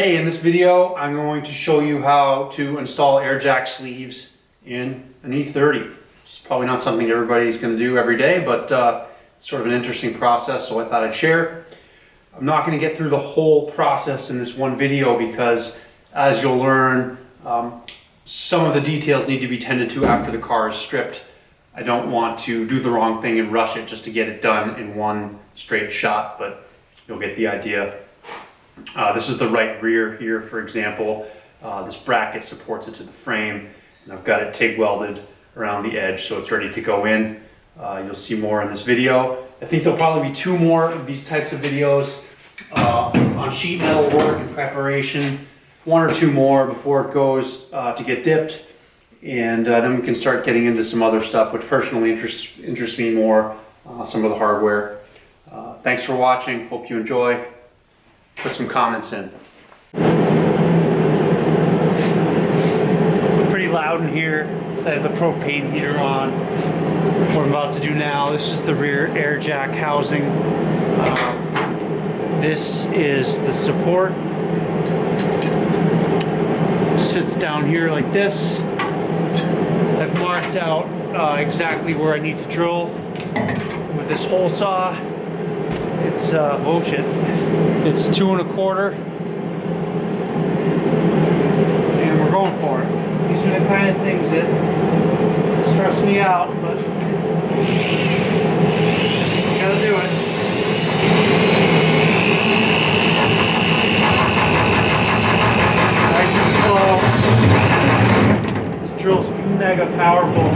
Hey, in this video, I'm going to show you how to install air jack sleeves in an E30. It's probably not something everybody's going to do every day, but it's sort of an interesting process, so I thought I'd share. I'm not going to get through the whole process in this one video because, as you'll learn, some of the details need to be tended to after the car is stripped. I don't want to do the wrong thing and rush it just to get it done in one straight shot, but you'll get the idea. This is the right rear here, for example. This bracket supports it to the frame, and I've got it TIG welded around the edge so it's ready to go in. You'll see more in this video. I think there'll probably be two more of these types of videos on sheet metal work and preparation. One or two more before it goes to get dipped, and then we can start getting into some other stuff which personally interests me more, some of the hardware. Thanks for watching, hope you enjoy. Put some comments in. It's pretty loud in here because I have the propane heater on. What I'm about to do now, this is the rear air jack housing. This is the support. Sits down here like this. I've marked out exactly where I need to drill with this hole saw. It's oh shit. It's 2 1/4, and we're going for it. These are the kind of things that stress me out, but gotta do it. Nice and slow. This drill's mega powerful.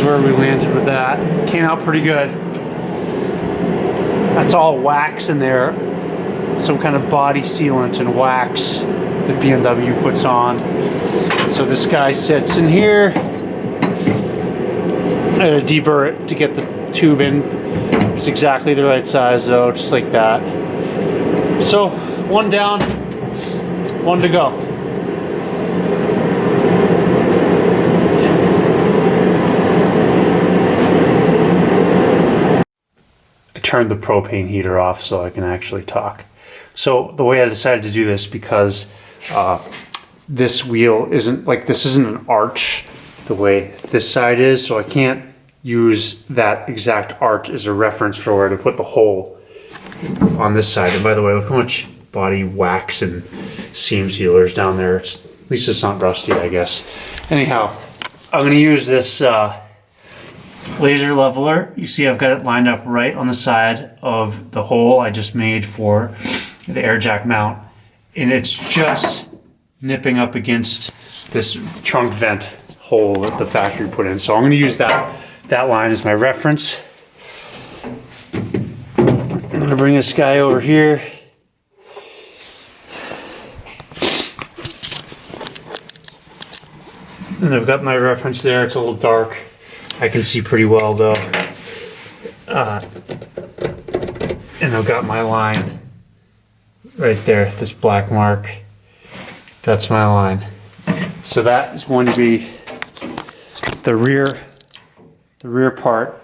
Where we landed with that. Came out pretty good. That's all wax in there. Some kind of body sealant and wax that BMW puts on. So this guy sits in here. I had to deburr it to get the tube in. It's exactly the right size though, just like that. So one down, one to go. Turned the propane heater off so I can actually talk. So the way I decided to do this, because this wheel isn't like, this isn't an arch the way this side is, so I can't use that exact arch as a reference for where to put the hole on this side. And by the way, look how much body wax and seam sealers down there. At least it's not rusty, I guess. Anyhow, I'm going to use this laser leveler. You see I've got it lined up right on the side of the hole I just made for the air jack mount, and it's just nipping up against this trunk vent hole that the factory put in. So I'm going to use that line as my reference. I'm going to bring this guy over here. And I've got my reference there. It's a little dark. I can see pretty well though. And I've got my line right there, this black mark. That's my line. So that is going to be the rear part,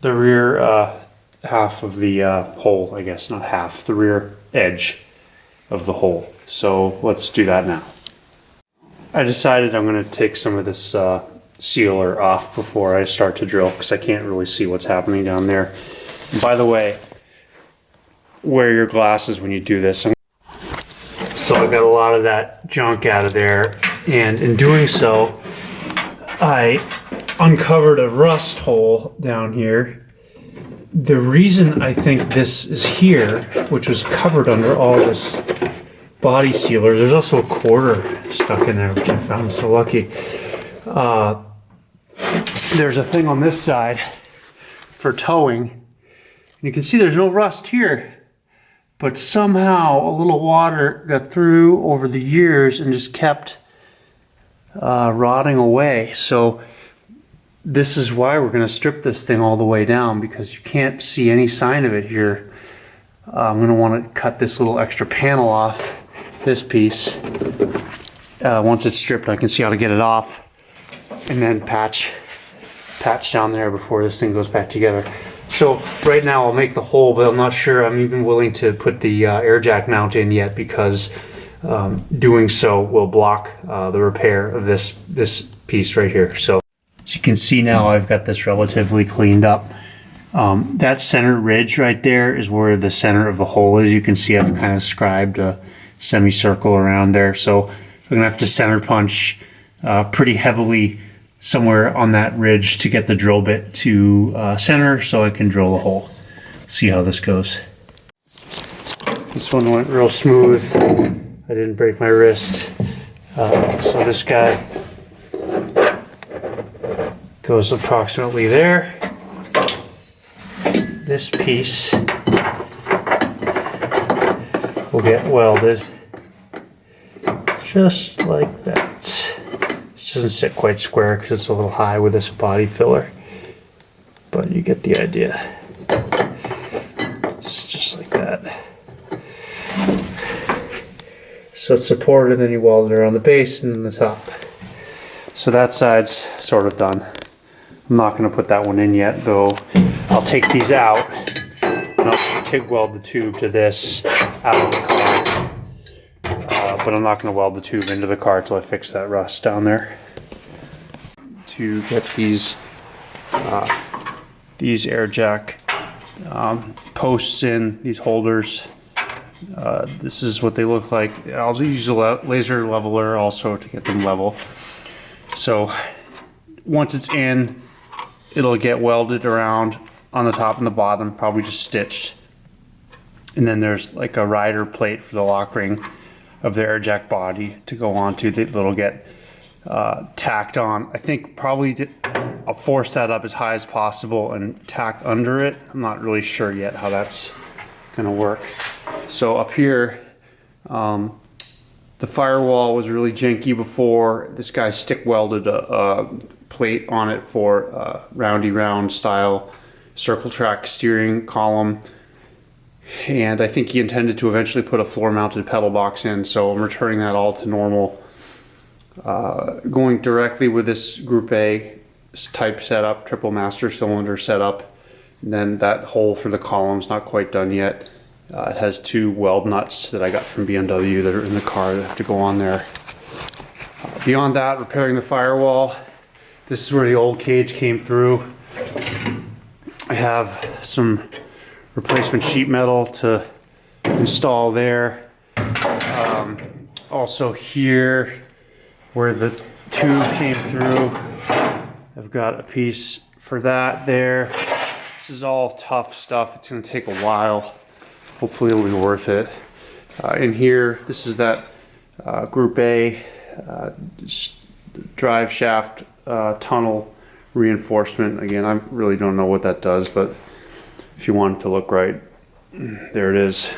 the rear half of the hole, I guess, not half, the rear edge of the hole. So let's do that now. I decided I'm going to take some of this sealer off before I start to drill because I can't really see what's happening down there. And by the way, wear your glasses when you do this. So I got a lot of that junk out of there, and in doing so I uncovered a rust hole down here. The reason I think this is here, which was covered under all this body sealer, there's also a quarter stuck in there which I found so lucky. There's a thing on this side for towing. You can see there's no rust here, but somehow a little water got through over the years and just kept rotting away. So this is why we're going to strip this thing all the way down, because you can't see any sign of it here. I'm going to want to cut this little extra panel off, this piece. Once it's stripped, I can see how to get it off, and then patch down there before this thing goes back together. So right now I'll make the hole, but I'm not sure I'm even willing to put the air jack mount in yet, because doing so will block the repair of this piece right here. So as you can see now, I've got this relatively cleaned up. That center ridge right there is where the center of the hole is. You can see I've kind of scribed a semicircle around there. So I'm gonna have to center punch pretty heavily somewhere on that ridge to get the drill bit to center so I can drill the hole. See how this goes. This one went real smooth. I didn't break my wrist. So this guy goes approximately there. This piece will get welded just like that. This doesn't sit quite square because it's a little high with this body filler, but you get the idea. It's just like that. So it's supported, and then you weld it around the base and then the top. So that side's sort of done. I'm not going to put that one in yet, though. I'll take these out and I'll TIG weld the tube to this out of the car. But I'm not going to weld the tube into the car until I fix that rust down there. To get these air jack posts in, these holders. This is what they look like. I'll use a laser leveler also to get them level. So once it's in, it'll get welded around on the top and the bottom, probably just stitched. And then there's like a rider plate for the lock ring of the air jack body to go onto that'll get tacked on. I think probably I'll force that up as high as possible and tack under it. I'm not really sure yet how that's gonna work. So up here, the Firewall was really janky before. This guy stick welded a plate on it for roundy round style circle track steering column, and I think he intended to eventually put a floor mounted pedal box in, so I'm returning that all to normal. Going directly with this Group A type setup, triple master cylinder setup, and then that hole for the column's not quite done yet. It has 2 weld nuts that I got from BMW that are in the car that have to go on there. Beyond that, repairing the Firewall. This is where the old cage came through. I have some replacement sheet metal to install there. Also here, where the tube came through, I've got a piece for that there. This is all tough stuff. It's going to take a while. Hopefully it'll be worth it. In here, this is that Group A drive shaft tunnel reinforcement. Again, I really don't know what that does, but if you want it to look right, there it is.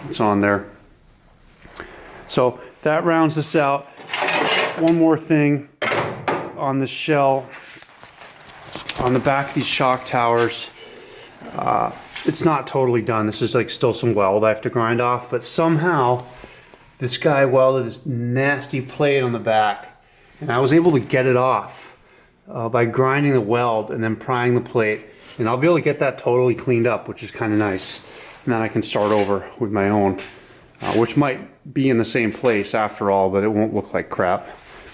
It's on there. So that rounds this out. One more thing on this shell. On the back of these shock towers, it's not totally done. This is like still some weld I have to grind off, but somehow this guy welded this nasty plate on the back, and I was able to get it off by grinding the weld and then prying the plate, and I'll be able to get that totally cleaned up, which is kind of nice. And then I can start over with my own, which might be in the same place after all, but it won't look like crap.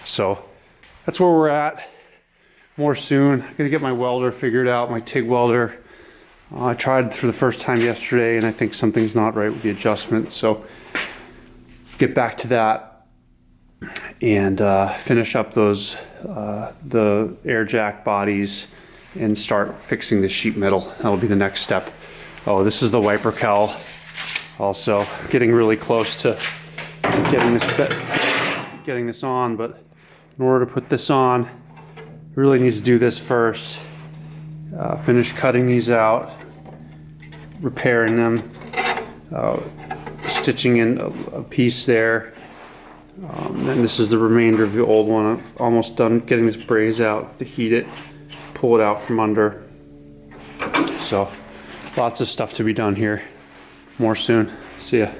So that's where we're at. More soon. I'm gonna get my welder figured out, my TIG welder. I tried for the first time yesterday, and I think something's not right with the adjustment, so get back to that and finish up those the air jack bodies and start fixing the sheet metal. That'll be the next step. Oh, this is the wiper cowl. Also getting really close to getting this on, but in order to put this on, really need to do this first. Finish cutting these out, repairing them, stitching in a piece there. And this is the remainder of the old one. I'm almost done getting this braze out to heat it, pull it out from under. So lots of stuff to be done here. More soon. See ya.